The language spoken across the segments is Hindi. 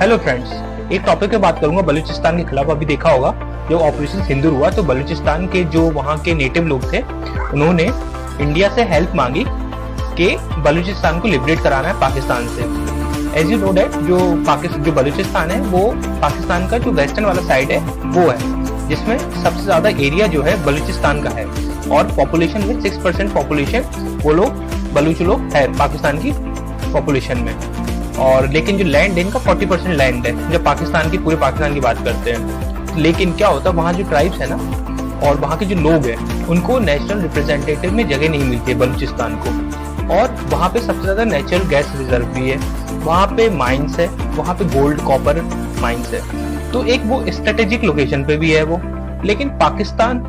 हेलो फ्रेंड्स, एक टॉपिक पे बात करूंगा बलूचिस्तान के खिलाफ। अभी देखा होगा जब ऑपरेशन सिंदूर हुआ तो बलूचिस्तान के जो वहाँ के नेटिव लोग थे उन्होंने इंडिया से हेल्प मांगी कि बलूचिस्तान को लिबरेट कराना है पाकिस्तान से। एज यू नो डेट जो बलूचिस्तान है वो पाकिस्तान का जो वेस्टर्न वाला साइड है वो है, जिसमें सबसे ज्यादा एरिया जो है बलूचिस्तान का है और पॉपुलेशन में 6% पॉपुलेशन वो लोग बलूच लोग है पाकिस्तान की पॉपुलेशन में। और लेकिन जो लैंड है इनका 40% लैंड है जब पाकिस्तान की पूरे पाकिस्तान की बात करते हैं। लेकिन क्या होता है वहाँ जो ट्राइब्स है ना और वहाँ के जो लोग हैं उनको नेशनल रिप्रेजेंटेटिव में जगह नहीं मिलती है बलूचिस्तान को। और वहाँ पे सबसे ज्यादा नेचुरल गैस रिजर्व भी है, वहाँ पे माइंस है, वहाँ पे गोल्ड कॉपर माइंस है, तो एक वो स्ट्रेटेजिक लोकेशन पे भी है वो। लेकिन पाकिस्तान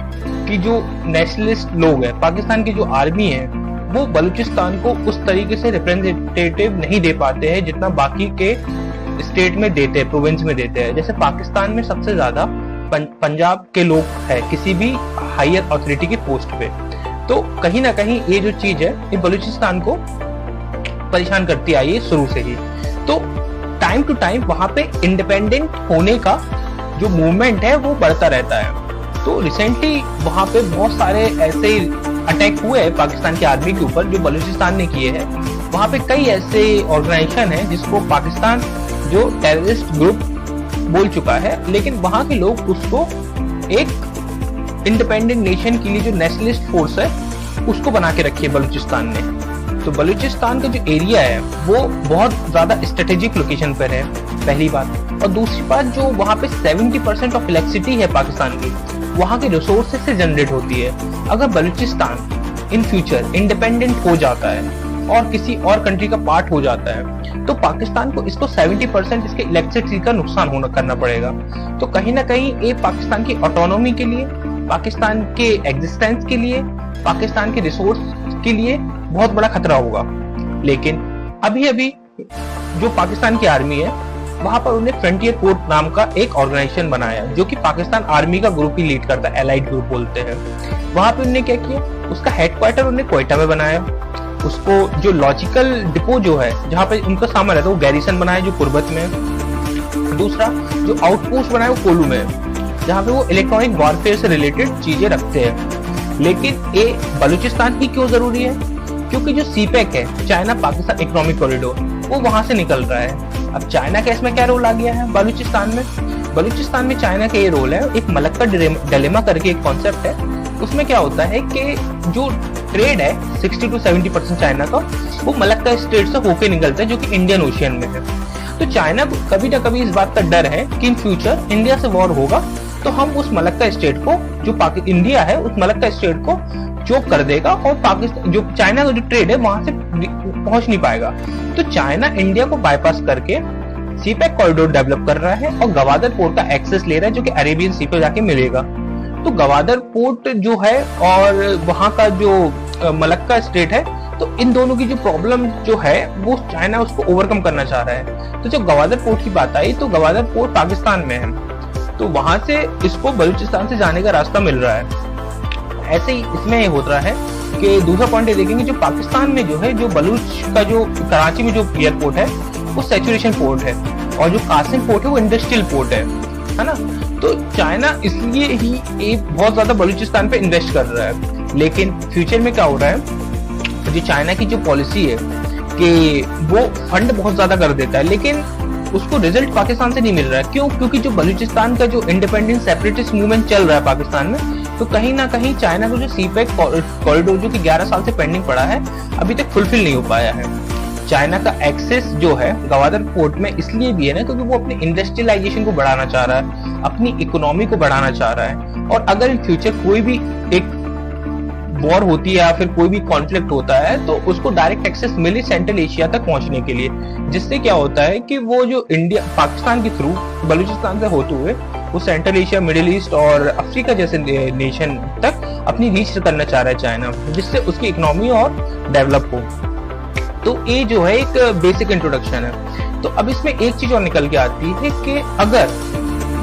की जो नेशनलिस्ट लोग हैं, पाकिस्तान की जो आर्मी है, वो बलूचिस्तान को उस तरीके से रिप्रेजेंटेटिव नहीं दे पाते हैं जितना बाकी के स्टेट में देते हैं, प्रोविंस में देते हैं। जैसे पाकिस्तान में सबसे ज्यादा पंजाब के लोग हैं किसी भी हायर अथॉरिटी की पोस्ट पे, तो कहीं ना कहीं ये जो चीज है ये बलूचिस्तान को परेशान करती आई है शुरू से ही। तो टाइम टू टाइम वहां पे इंडिपेंडेंट होने का जो मूवमेंट है वो बढ़ता रहता है। तो रिसेंटली वहां पे बहुत सारे ऐसे अटैक हुए हैं पाकिस्तान की आर्मी के ऊपर जो बलूचिस्तान ने किए हैं। वहां पे कई ऐसे ऑर्गेनाइजेशन है जिसको पाकिस्तान जो टेररिस्ट ग्रुप बोल चुका है, लेकिन वहां के लोग उसको एक इंडिपेंडेंट नेशन के लिए जो नेशनलिस्ट फोर्स है उसको बना के रखी है बलूचिस्तान ने। तो बलूचिस्तान का जो एरिया है वो बहुत ज्यादा स्ट्रेटेजिक लोकेशन पर है, पहली बात। और दूसरी बात, जो वहां पे 70% ऑफ इलेक्ट्रिसिटी है पाकिस्तान की वहां के रिसोर्सेज से जनरेट होती है। अगर बलूचिस्तान इन फ्यूचर इंडिपेंडेंट हो जाता है और किसी और कंट्री का पार्ट हो जाता है तो पाकिस्तान को इसको 70% इसके इलेक्ट्रिसिटी का नुकसान करना पड़ेगा। तो कहीं ना कहीं ये पाकिस्तान की ऑटोनॉमी के लिए, पाकिस्तान के एग्जिस्टेंस के लिए, पाकिस्तान के रिसोर्स के लिए बहुत बड़ा खतरा होगा। लेकिन अभी अभी जो पाकिस्तान की आर्मी है वहां पर उन्हें फ्रंटियर कोर्ट नाम का एक ऑर्गेनाइजेशन बनाया जो कि पाकिस्तान आर्मी का ग्रुप ही लीड करता है, एलाइड ग्रुप बोलते हैं। वहां पे उन्होंने क्या किया, उसका हेडक्वार्टर उन्हें क्वेटा में बनाया, उसको जो लॉजिकल डिपो जो है जहाँ पे उनका सामान रहता है वो गैरिसन बनाया जो कुर्बत में। दूसरा जो आउटपोस्ट बनाया वो कोलू में, जहाँ पे वो इलेक्ट्रॉनिक वॉरफेयर से रिलेटेड चीजें रखते हैं। लेकिन ये बलूचिस्तान ही क्यों जरूरी है, क्योंकि जो सीपेक है चाइना पाकिस्तान इकोनॉमिक कॉरिडोर वो वहां से निकल रहा है। अब चाइना का इसमें क्या रोल आ गया है बलूचिस्तान में? बलूचिस्तान में चाइना का ये रोल है, एक मलक्का डिलेमा करके एक कॉन्सेप्ट है। उसमें क्या होता है कि जो ट्रेड है 60 to 70% चाइना का वो मलक्का स्टेट से होके निकलता है जो कि इंडियन ओशियन में है। तो चाइना को कभी ना कभी इस बात का डर है कि इन फ्यूचर इंडिया से वॉर होगा तो हम उस मलक्का स्टेट को जो इंडिया है उस मलक्का स्टेट को चोक कर देगा और पाकिस्तान जो चाइना का जो ट्रेड है वहां से पहुंच नहीं पाएगा। तो चाइना इंडिया को बाईपास करके सीपेक कॉरिडोर डेवलप कर रहा है और गवादर पोर्ट का एक्सेस ले रहा है जो कि अरेबियन सी पे जाके मिलेगा। तो गवादर पोर्ट जो है और वहां का जो मलक्का स्टेट है, तो इन दोनों की जो प्रॉब्लम जो है वो चाइना उसको ओवरकम करना चाह रहा है। तो जब गवादर पोर्ट की बात आई तो गवादर पोर्ट पाकिस्तान में है, तो वहां से इसको बलूचिस्तान से जाने का रास्ता मिल रहा है। ऐसे ही इसमें ये होता है कि दूसरा पॉइंट ये देखेंगे, जो पाकिस्तान में जो है जो बलूच का जो कराची में जो एयरपोर्ट है वो सैचुरेशन पोर्ट है और जो कासिम पोर्ट है वो इंडस्ट्रियल पोर्ट है ना। तो चाइना इसलिए ही एक बहुत ज्यादा बलूचिस्तान पे इन्वेस्ट कर रहा है। लेकिन फ्यूचर में क्या हो रहा है, जो चाइना की जो पॉलिसी है कि वो फंड बहुत ज्यादा कर देता है लेकिन उसको रिजल्ट पाकिस्तान से नहीं मिल रहा है। क्यों? क्योंकि जो बलूचिस्तान का जो इंडिपेंडेंट सेपरेटिस्ट मूवमेंट चल रहा है पाकिस्तान में, तो कहीं ना कहीं चाइना का जो सीपेक कॉरिडोर जो कि 11 साल से पेंडिंग पड़ा है अभी तक फुलफिल नहीं हो पाया है। चाइना का एक्सेस जो है गवादर पोर्ट में इसलिए भी है ना क्योंकि वो अपनी इंडस्ट्रियलाइजेशन को बढ़ाना चाह रहा है, अपनी इकोनॉमी को बढ़ाना चाह रहा है। और अगर इन फ्यूचर कोई भी एक वॉर होती है या फिर कोई भी कॉन्फ्लिक्ट होता है तो उसको डायरेक्ट एक्सेस मिले सेंट्रल एशिया तक पहुंचने के लिए, जिससे क्या होता है कि वो जो इंडिया पाकिस्तान के थ्रू बलूचिस्तान से होते हुए वो सेंट्रल एशिया, मिडिल ईस्ट और अफ्रीका जैसे नेशन तक अपनी रीच करना चाह रहा है चाइना, जिससे उसकी इकोनॉमी और डेवलप हो। तो ये जो है एक बेसिक इंट्रोडक्शन है। तो अब इसमें एक चीज और निकल के आती है कि अगर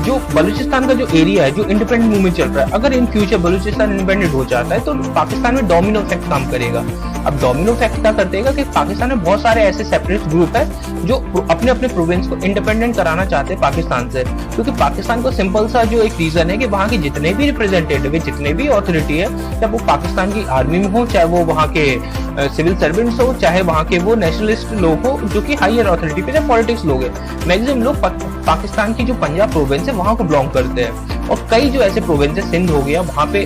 जो बलूचिस्तान का जो एरिया है जो इंडिपेंडेंट मूवमेंट चल रहा है, अगर इन फ्यूचर बलूचिस्तान इंडिपेंडेंट हो जाता है तो पाकिस्तान में डोमिनो इफेक्ट काम करेगा। अब डोमिनो इफेक्ट क्या करते हैं कि पाकिस्तान में बहुत सारे ऐसे सेपरेट ग्रुप है जो अपने अपने प्रोविंस को इंडिपेंडेंट कराना चाहते हैं पाकिस्तान से, क्योंकि पाकिस्तान को सिंपल सा जो एक रीजन है कि वहाँ के जितने भी रिप्रेजेंटेटिव है, जितने भी अथॉरिटी है, चाहे वो पाकिस्तान की आर्मी में हो, चाहे वो वहाँ के सिविल सर्वेंट्स हो, चाहे वहाँ के वो नेशनलिस्ट लोग हो जो कि हायर अथॉरिटी पे, चाहे पॉलिटिक्स लोग है, मैक्सिमम लोग पाकिस्तान की जो पंजाब प्रोविंस है वहाँ को बिलोंग करते हैं। और कई जो ऐसे प्रोविंस है, सिंध हो गया, वहाँ पे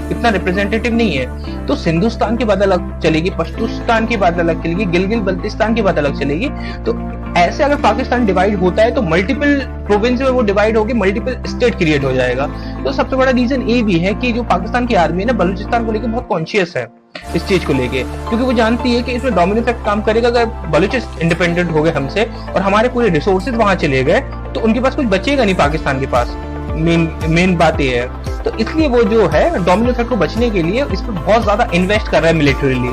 इतना रिप्रेजेंटेटिव नहीं है, तो सिंधुस्तान की बात अलग चलेगी, पश्तूस्तान की बात अलग चलेगी, गिलगित बल्तिस्तान की बात अलग चलेगी। तो ऐसे अगर पाकिस्तान डिवाइड होता है तो मल्टीपल प्रोविंस में वो डिवाइड होकर मल्टीपल स्टेट क्रिएट हो जाएगा। तो सबसे बड़ा रीजन ये भी है कि जो पाकिस्तान की आर्मी है ना, बलूचिस्तान को लेकर बहुत कॉन्शियस है इस चीज को लेके, क्योंकि वो जानती है कि इसमें डोमिनो इफेक्ट काम करेगा। अगर बलूचिस्तान इंडिपेंडेंट हो गए हमसे और हमारे पूरे रिसोर्सेज वहां चले गए तो उनके पास कुछ बचेगा नहीं पाकिस्तान के पास। मेन बात ये है। तो इसलिए वो जो है डोमिनो इफेक्ट को बचने के लिए इस पर बहुत ज्यादा इन्वेस्ट कर रहा है मिलिट्रीली,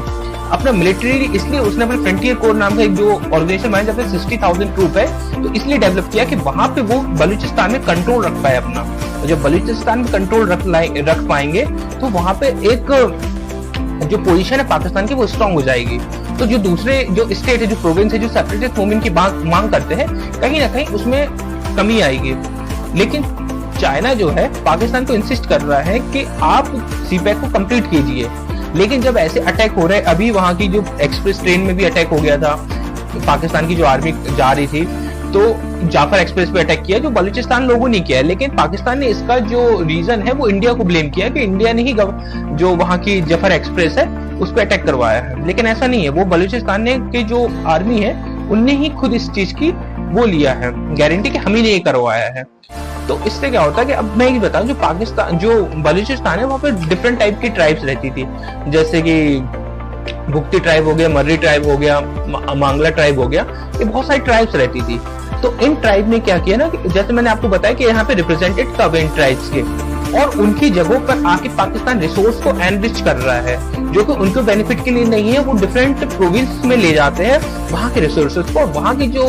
अपना मिलिट्री। इसलिए उसने अपने फ्रंटियर कोर नाम का एक जो ऑर्गेनाइजेशन बनाया, जब 60,000 ट्रूप है, तो इसलिए डेवलप किया कि वहां पे वो बलूचिस्तान में कंट्रोल रख पाए अपना। और जब बलूचिस्तान में कंट्रोल रख पाएंगे तो वहां पे एक जो पोजीशन है पाकिस्तान की वो स्ट्रांग हो जाएगी। तो जो दूसरे जो स्टेट है, जो प्रोविंस है, जो सेपरेटिस्ट मूवमेंट की मांग करते हैं, कहीं ना कहीं उसमें कमी आएगी। लेकिन चाइना जो है पाकिस्तान को इंसिस्ट कर रहा है कि आप सीपैक को कंप्लीट कीजिए। लेकिन जब ऐसे अटैक हो रहे हैं, अभी वहां की जो एक्सप्रेस ट्रेन में भी अटैक हो गया था, तो पाकिस्तान की जो आर्मी जा रही थी तो जाफर एक्सप्रेस पे अटैक किया, जो बलूचिस्तान लोगों ने किया है। लेकिन पाकिस्तान ने इसका जो रीजन है वो इंडिया को ब्लेम किया कि इंडिया ने ही जो वहां की जाफर एक्सप्रेस है उस पर अटैक करवाया है। लेकिन ऐसा नहीं है, वो बलूचिस्तान ने की जो आर्मी है उनने ही खुद इस चीज की वो लिया है गारंटी कि हम ही ने करवाया है। तो इससे क्या होता है कि अब मैं ये बताऊं, जो पाकिस्तान जो बलूचिस्तान है वहां पे डिफरेंट टाइप की ट्राइब्स रहती थी, जैसे कि भुक्ती ट्राइब हो गया, मर्री ट्राइब हो गया, मांगला ट्राइब हो गया, ये बहुत सारी ट्राइब्स रहती थी। तो इन ट्राइब ने क्या किया ना, कि जैसे मैंने आपको बताया कि यहाँ पे रिप्रेजेंटेड कब इन ट्राइब्स के, और उनकी जगहों पर आके पाकिस्तान रिसोर्स को एनरिच कर रहा है, जो कि उनके बेनिफिट के लिए नहीं है। वो डिफरेंट प्रोविंस में ले जाते हैं वहां के रिसोर्सेज को, वहां की जो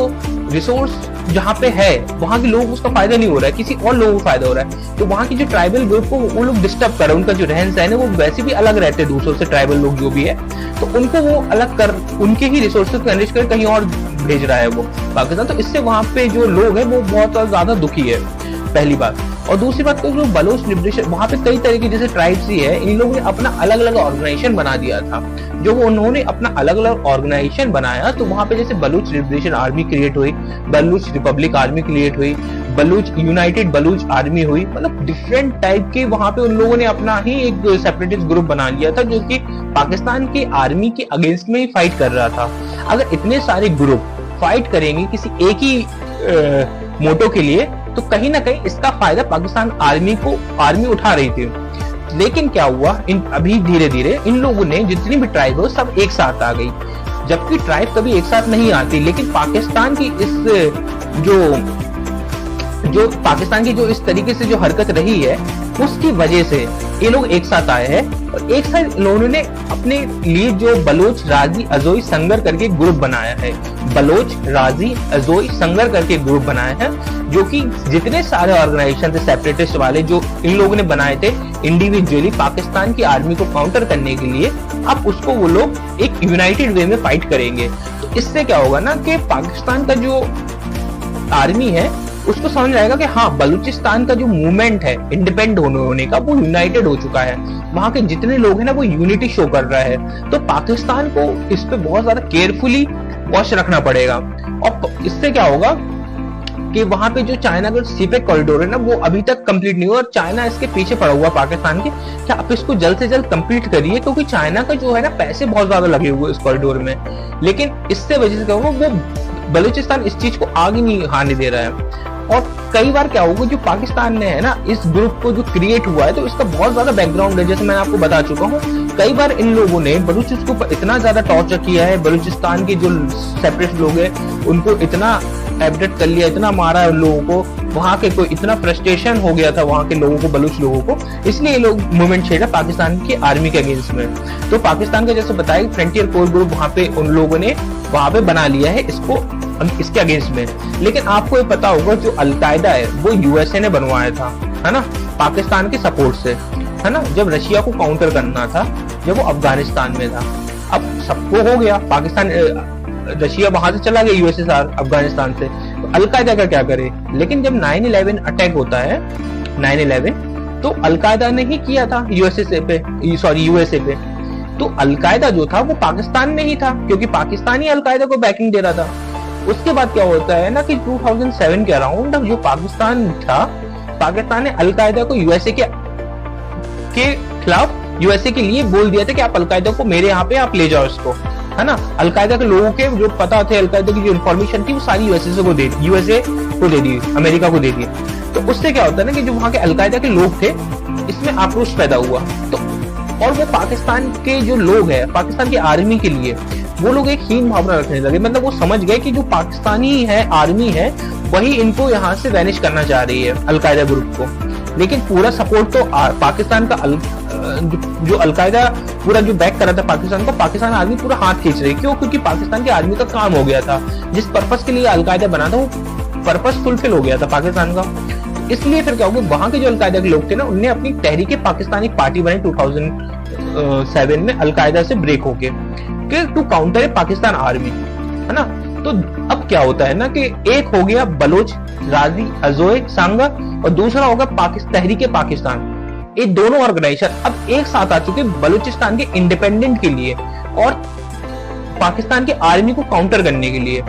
रिसोर्स जहाँ पे है वहां के लोग उसका फायदा नहीं हो रहा है, किसी और लोगों को फायदा हो रहा है। तो वहां की जो ट्राइबल ग्रुप को वो लोग डिस्टर्ब कर रहे हैं, उनका जो रहन सहन है वो वैसे भी अलग रहते हैं दूसरों से, ट्राइबल लोग जो भी है, तो उनको वो अलग कर उनके ही रिसोर्सेज को एनरिच कर कहीं और भेज रहा है वो पाकिस्तान। तो इससे वहां पे जो लोग है वो बहुत ज्यादा दुखी है, पहली बात। और दूसरी बात, तो जो बलोच लिबरेशन, वहां पे कई तरह की जैसे ट्राइब्स ही है, इन लोगों ने अपना अलग अलग ऑर्गेनाइजेशन बना दिया था। जो उन्होंने अपना अलग अलग ऑर्गेनाइजेशन बनाया, तो वहां पे जैसे बलूच लिबरेशन आर्मी क्रिएट हुई, बलूच रिपब्लिक आर्मी क्रिएट हुई, बलूच यूनाइटेड बलूच आर्मी हुई, मतलब डिफरेंट टाइप के वहां पे उन लोगों ने अपना ही एक सेपरेटिस्ट ग्रुप बना लिया था, जो कि पाकिस्तान की आर्मी के अगेंस्ट में ही फाइट कर रहा था। अगर इतने सारे ग्रुप फाइट करेंगे किसी एक ही मोटो के लिए, तो कहीं ना कहीं इसका फायदा पाकिस्तान आर्मी उठा रही थी। लेकिन क्या हुआ, अभी धीरे धीरे इन लोगों ने जितनी भी ट्राइब हो सब एक साथ आ गई, जबकि ट्राइब कभी एक साथ नहीं आती। लेकिन पाकिस्तान की पाकिस्तान की जो इस तरीके से जो हरकत रही है, उसकी वजह से ये लोग एक साथ आए हैं। और एक साथ इन्होंने अपने लिए जो बलोच राजी अजोई संगर करके ग्रुप बनाया है, बलोच राजी अजोई संगर करके ग्रुप बनाया है, जो कि जितने सारे ऑर्गेनाइजेशन थे सेपरेटिस्ट वाले जो इन लोगों ने बनाए थे इंडिविजुअली पाकिस्तान की आर्मी को काउंटर करने के लिए, अब उसको वो लोग एक यूनाइटेड वे में फाइट करेंगे। तो इससे क्या होगा ना कि पाकिस्तान का जो आर्मी है उसको समझ आएगा कि हाँ, बलूचिस्तान का जो मूवमेंट है इंडिपेंडेंट होने का वो यूनाइटेड हो चुका है, वहां के जितने लोग हैं ना वो यूनिटी शो कर रहा है। तो पाकिस्तान को इस पे बहुत ज्यादा केयरफुली वॉच रखना पड़ेगा। और इससे क्या होगा कि वहां पे जो चाइना का सीपेक कॉरिडोर है ना वो अभी तक कंप्लीट नहीं हुआ, और चाइना इसके पीछे पड़ा हुआ पाकिस्तान के, क्या आप इसको जल्द से जल्द कंप्लीट करिए, क्योंकि चाइना का जो है ना पैसे बहुत ज्यादा लगे हुए इस कॉरिडोर में। लेकिन इससे वजह से क्या होगा, वो बलूचिस्तान इस चीज को आगे नहीं आने दे रहा है। और कई बार क्या होगा, जो पाकिस्तान ने है ना इस ग्रुप को जो क्रिएट हुआ है, तो इसका बहुत ज्यादा बैकग्राउंड है, जैसे मैंने आपको बता चुका हूँ। कई बार इन लोगों ने बलूचिस्तान को इतना ज्यादा टॉर्चर किया है, बलूचिस्तान के जो सेपरेट लोग हैं उनको इतना एबडक्ट कर लिया, इतना मारा है उन लोगों को, वहां के कोई इतना फ्रस्ट्रेशन हो गया था वहां के लोगों को, बलूच लोगों को, इसलिए ये लोग मूवमेंट छेड़ा पाकिस्तान की आर्मी के अगेंस्ट में। तो पाकिस्तान का जैसे बताया फ्रंटियर कोर ग्रुप वहां पे उन लोगों ने वहां पे बना लिया है इसके अगेंस्ट में। लेकिन आपको ये पता होगा जो अलकायदा है वो यूएसए ने बनवाया था, है ना, पाकिस्तान के सपोर्ट से, है ना, जब रशिया को काउंटर करना था, जब वो अफगानिस्तान में था। अब सबको हो गया, पाकिस्तान रशिया वहां से चला गया, यूएसएसआर अफगानिस्तान से, तो अलकायदा का क्या करे। लेकिन जब 9/11 अटैक होता है 9/11, तो अलकायदा ने ही किया था यूएसए पे। तो अलकायदा जो था वो पाकिस्तान में ही था, क्योंकि पाकिस्तान ही अलकायदा को बैकिंग दे रहा था। उसके बाद क्या होता है ना कि 2007 के अराउंड जो पाकिस्तान था, पाकिस्तान ने अलकायदा को यूएसए के खिलाफ, यूएसए के लिए बोल दिया था कि आप अलकायदा को मेरे यहाँ पे आप ले जाओ इसको, है ना। अलकायदा के लोगों के जो पता थे, अलकायदा की जो इन्फॉर्मेशन थी वो सारी यूएसए को दे दी, अमेरिका को दे दी। तो उससे क्या होता है ना कि जो वहां के अलकायदा के लोग थे, इसमें आक्रोश पैदा हुआ। तो और वो पाकिस्तान के जो लोग हैं, पाकिस्तान की आर्मी के लिए वो लोग एक हीन भावना रखने लगे। मतलब वो समझ गए कि जो पाकिस्तानी है आर्मी है वही इनको यहाँ से वैनिश करना चाह रही है, अलकायदा ग्रुप को। लेकिन पूरा सपोर्ट तो पाकिस्तान का जो अलकायदा पूरा जो बैक कर रहा था पाकिस्तान को, पाकिस्तान आर्मी पूरा हाथ खींच रही। क्यों? क्योंकि पाकिस्तान की आर्मी का काम हो गया था, जिस पर्पस के लिए अलकायदा बना था वो पर्पस फुलफिल हो गया था पाकिस्तान का। इसलिए फिर क्या हो गया, वहां के जो अलकायदा के लोग थे ना, उनने अपनी तहरीके पाकिस्तान एक पार्टी बनी 2007 में अलकायदा से ब्रेक होके, टू काउंटर पाकिस्तान आर्मी, है ना। तो अब क्या होता है ना कि एक हो गया बलोच राजी अजोय सांगा और दूसरा होगा तहरीके पाकिस्तान। ये दोनों ऑर्गेनाइजेशन अब एक साथ आ चुके बलूचिस्तान के इंडिपेंडेंट के लिए और पाकिस्तान की आर्मी को काउंटर करने के लिए।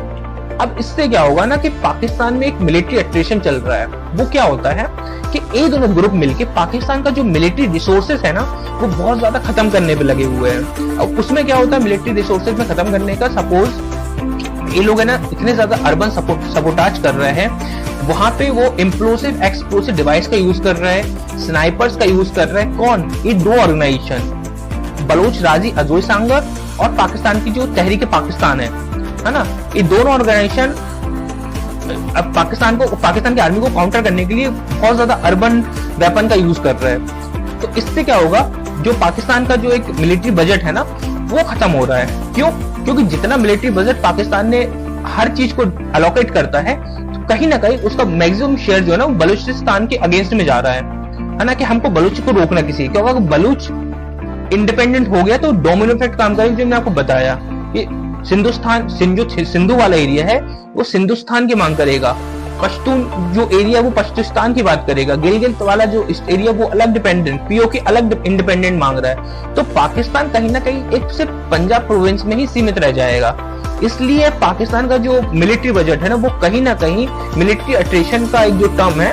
अब इससे क्या होगा ना कि पाकिस्तान में एक मिलिट्री अट्रेशन चल रहा है। वो क्या होता है कि ये दोनों ग्रुप मिलके पाकिस्तान का जो मिलिट्री रिसोर्सेस है ना, वो बहुत ज्यादा खत्म करने पे लगे हुए हैं। अब उसमें क्या होता है, मिलिट्री रिसोर्सेज में खत्म करने का, सपोज ये लोग है ना इतने ज्यादा अर्बन सबोटाज कर रहे हैं, वहां पे वो इम्प्लोसिव एक्सप्लोसिव डिवाइस का यूज कर रहे हैं, स्नाइपर्स का यूज कर रहे हैं। कौन? ये दो ऑर्गेनाइजेशन, बलोच राजी अजोय सांगर और पाकिस्तान की जो तहरीक पाकिस्तान है ना। ये दोनों ऑर्गेनाइजेशन अब पाकिस्तान की आर्मी को काउंटर करने के लिए बहुत ज्यादा अर्बन वेपन का यूज कर रहे हैं। तो इससे क्या होगा, जो पाकिस्तान का जो एक मिलिट्री बजट है ना, वो खत्म हो रहा है। क्यों? क्योंकि जितना मिलिट्री बजट पाकिस्तान ने हर चीज को अलोकेट करता है, तो कहीं ना कहीं उसका मैक्सिमम शेयर जो है ना वो बलूचिस्तान के अगेंस्ट में जा रहा है ना, कि हमको बलूच को रोकना किसी, क्योंकि बलूच इंडिपेंडेंट हो गया तो डोमिनो इफेक्ट काम करेगा। जो मैंने आपको बताया, ये सिंधु वाला एरिया है वो सिंधुस्तान की मांग करेगा, पश्तून जो एरिया वो पश्तूस्तान की बात करेगा, गिलगित वाला जो एरिया वो अलग डिपेंडेंट, पीओके अलग इंडिपेंडेंट मांग रहा है। तो पाकिस्तान कहीं ना कहीं एक सिर्फ पंजाब प्रोविंस में ही सीमित रह जाएगा। इसलिए पाकिस्तान का जो मिलिट्री बजट है ना, वो कहीं ना कहीं मिलिट्री अट्रेशन का एक जो टर्म है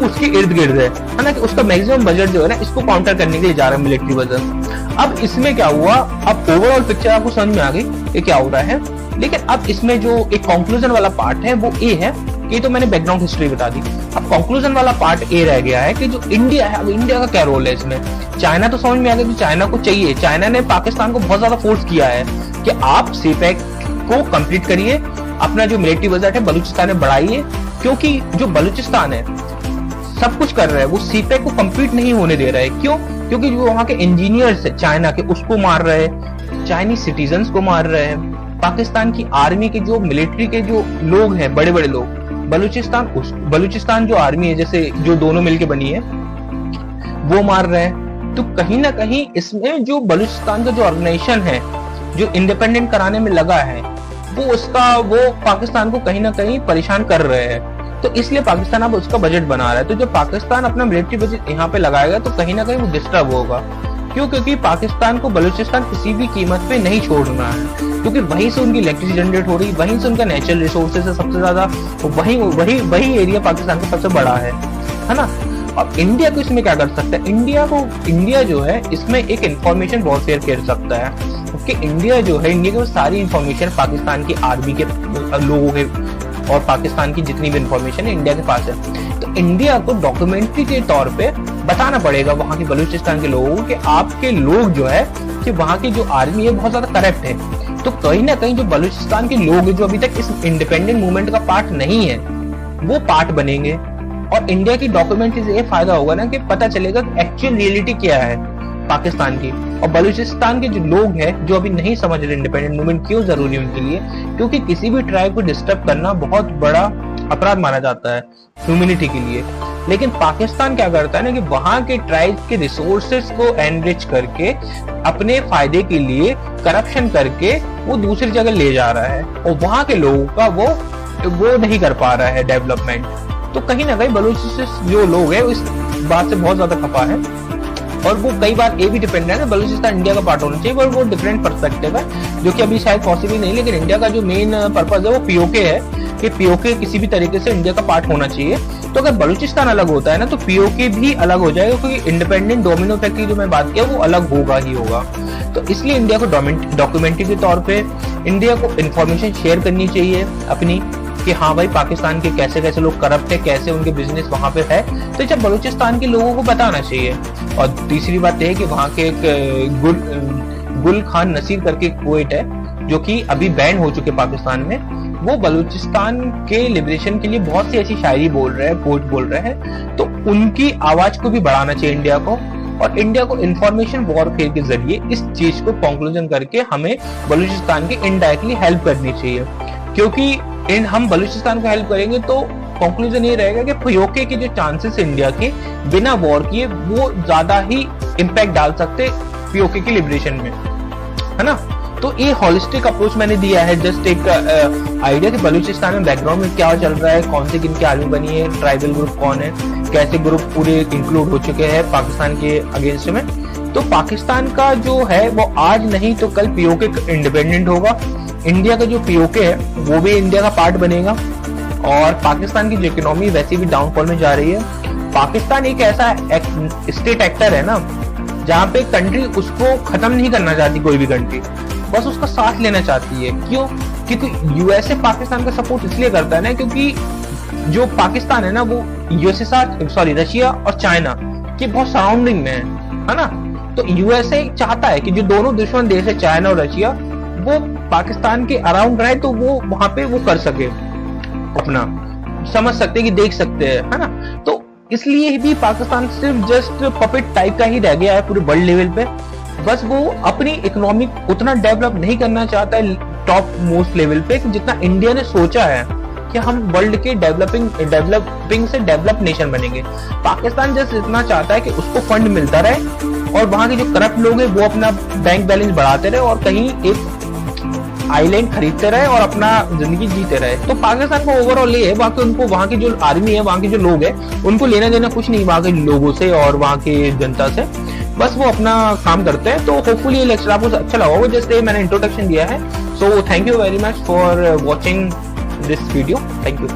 उसके इर्द गिर्द है ना, कि उसका मैक्सिमम बजट जो है ना इसको काउंटर करने के लिए जा रहा है मिलिट्री बजट। अब इसमें क्या हुआ, अब ओवरऑल पिक्चर आपको समझ में आ गई ये क्या हो रहा है। लेकिन अब इसमें जो एक कंक्लूजन वाला पार्ट है वो ये है कि तो मैंने बैकग्राउंड हिस्ट्री बता दी। अब कंक्लूजन वाला पार्ट ये रह गया है कि जो इंडिया है, अब इंडिया का क्या रोल है इसमें। चाइना तो समझ में आ गया कि चाइना को चाहिए, चाइना ने पाकिस्तान को बहुत ज्यादा फोर्स किया है कि आप सीपैक को कंप्लीट करिए, अपना जो मिलिट्री बजट है बलूचिस्तान में बढ़ाइए, क्योंकि जो बलूचिस्तान है सब कुछ कर रहा है, वो सीपैक को कंप्लीट नहीं होने दे रहा है। क्यों? क्योंकि जो वहां के इंजीनियर्स है चाइना के, उसको मार रहे हैं, चाइनीज सिटीजन्स को मार रहे हैं, पाकिस्तान की आर्मी के जो मिलिट्री के जो लोग हैं, बड़े बड़े लोग, बलूचिस्तान जो आर्मी है, जैसे जो दोनों मिलके बनी है, वो मार रहे हैं। तो कहीं ना कहीं इसमें जो बलूचिस्तान का जो ऑर्गेनाइजेशन है जो इंडिपेंडेंट कराने में लगा है, वो पाकिस्तान को कहीं ना कहीं परेशान कर रहे हैं। तो इसलिए पाकिस्तान अब उसका बजट बना रहा है। तो जब पाकिस्तान अपना मिलिट्री बजट यहाँ पे लगाएगा तो कहीं ना कहीं वो डिस्टर्ब होगा। क्यों? क्योंकि पाकिस्तान को बलूचिस्तान किसी भी कीमत पे नहीं छोड़ना है, क्योंकि वहीं से उनकी इलेक्ट्रिसिटी जनरेट हो रही, वहीं से उनका नेचुरल रिसोर्सेज है सबसे ज्यादा, वही एरिया पाकिस्तान का सबसे बड़ा है ना। अब इंडिया को इसमें क्या कर सकता है, इंडिया जो है इसमें एक इंफॉर्मेशन वॉरफेयर कर सकता है, क्योंकि इंडिया जो है, इंडिया की सारी इंफॉर्मेशन पाकिस्तान की आर्मी के लोगों के और पाकिस्तान की जितनी भी इंफॉर्मेशन है इंडिया के पास है। तो इंडिया को डॉक्यूमेंट्री के तौर पे बताना पड़ेगा वहां की बलूचिस्तान के लोगों को कि आपके लोग जो है, कि वहां की जो आर्मी है बहुत ज्यादा करप्ट है। तो कहीं ना कहीं जो बलूचिस्तान के लोग जो अभी तक इस इंडिपेंडेंट मूवमेंट का पार्ट नहीं है, वो पार्ट बनेंगे। और इंडिया की डॉक्यूमेंट्री से ये फायदा होगा ना कि पता चलेगा एक्चुअल रियलिटी क्या है पाकिस्तान की। और बलूचिस्तान के जो लोग हैं जो अभी नहीं समझ रहे इंडिपेंडेंट मूवमेंट क्यों जरूरी है उनके लिए, क्योंकि किसी भी ट्राइब को डिस्टर्ब करना बहुत बड़ा अपराध माना जाता है ह्यूमैनिटी के लिए। लेकिन पाकिस्तान क्या करता है ना कि वहां के ट्राइब्स के रिसोर्सेस को एनरिच करके अपने फायदे के लिए करप्शन करके वो दूसरी जगह ले जा रहा है और वहां के लोगों का वो नहीं कर पा रहा है डेवलपमेंट। तो कहीं ना कहीं बलूचिस्तान जो लोग हैं इस बात से बहुत ज्यादा खफा है और वो कई बार ये भी डिपेंड है ना बलूचिस्तान इंडिया का पार्ट होना चाहिए, पर वो डिफरेंट पर्सपेक्टिव है जो कि अभी शायद पॉसिबल नहीं। लेकिन इंडिया का जो मेन पर्पज है वो पीओके है कि पीओके किसी भी तरीके से इंडिया का पार्ट होना चाहिए। तो अगर बलूचिस्तान अलग होता है ना तो पीओके भी अलग हो जाएगा, क्योंकि इंडिपेंडेंट डोमिनो इफेक्ट की जो मैं बात किया वो अलग होगा ही होगा। तो इसलिए इंडिया को डॉक्यूमेंट्री के तौर पे इंडिया को इंफॉर्मेशन शेयर करनी चाहिए अपनी कि हाँ भाई पाकिस्तान के कैसे कैसे लोग करप्ट है, कैसे उनके बिजनेस वहां पे है, तो जब बलूचिस्तान के लोगों को बताना चाहिए। और तीसरी बात यह है कि वहां के एक गुल खान नसीर करके एक पोएट है जो कि अभी बैन हो चुके पाकिस्तान में, वो बलूचिस्तान के लिबरेशन के लिए बहुत सी ऐसी शायरी बोल रहे हैं, पोएट बोल रहे हैं। तो उनकी आवाज को भी बढ़ाना चाहिए इंडिया को, और इंडिया को इंफॉर्मेशन वॉरफेयर के जरिए इस चीज को कंक्लूजन करके हमें बलूचिस्तान की इनडायरेक्टली हेल्प करनी चाहिए। क्योंकि हम बलूचिस्तान को हेल्प करेंगे तो कंक्लूजन ये रहेगा कि पीओके के जो चांसेस इंडिया के बिना वॉर किए वो ज्यादा ही इम्पैक्ट डाल सकते पीओके की लिबरेशन में, है ना। तो ये होलिस्टिक अप्रोच मैंने दिया है, जस्ट एक आइडिया कि बलूचिस्तान में बैकग्राउंड में क्या चल रहा है, कौन से किन की आर्मी बनी है, ट्राइबल ग्रुप कौन है, कैसे ग्रुप पूरे इंक्लूड हो चुके हैं पाकिस्तान के अगेंस्ट में। तो पाकिस्तान का जो है वो आज नहीं तो कल पीओके इंडिपेंडेंट होगा, इंडिया का जो पीओके है वो भी इंडिया का पार्ट बनेगा, और पाकिस्तान की जो इकोनॉमी वैसे भी डाउनफॉल में जा रही है। पाकिस्तान एक ऐसा स्टेट एक्टर है ना जहाँ पे कंट्री उसको खत्म नहीं करना चाहती, कोई भी कंट्री बस उसका साथ लेना चाहती है। क्यों? क्योंकि यूएसए पाकिस्तान का सपोर्ट इसलिए करता है ना क्योंकि जो पाकिस्तान है ना वो यूएसए साथ रशिया और चाइना के बहुत सराउंडिंग में है ना। तो यूएसए चाहता है कि जो दोनों दुश्मन देश है चाइना और रशिया वो पाकिस्तान के अराउंड रहे, तो वो वहां पे वो कर सके, अपना समझ सकते कि देख सकते हैं, है ना। तो इसलिए भी पाकिस्तान सिर्फ जस्ट पपेट टाइप का ही रह गया है पूरे वर्ल्ड लेवल पे। बस वो अपनी इकोनॉमी उतना डेवलप नहीं करना चाहता है टॉप मोस्ट लेवल पे जितना इंडिया ने सोचा है कि हम वर्ल्ड के डेवलपिंग से डेवलप नेशन बनेंगे। पाकिस्तान जस्ट इतना चाहता है कि उसको फंड मिलता रहे और वहां के जो करप्ट लोग हैं वो अपना बैंक बैलेंस बढ़ाते रहे और कहीं एक आइलैंड खरीदते रहे और अपना जिंदगी जीते रहे। तो पाकिस्तान को ओवरऑल ये है, बाकी उनको वहां की जो आर्मी है, वहां के जो लोग हैं, उनको लेना देना कुछ नहीं वहां के लोगों से और वहां के जनता से, बस वो अपना काम करते हैं। तो होपफुली ये लेक्चर आपको अच्छा लगा होगा, जैसे मैंने इंट्रोडक्शन दिया है। So thank you very much for watching this video, thank you.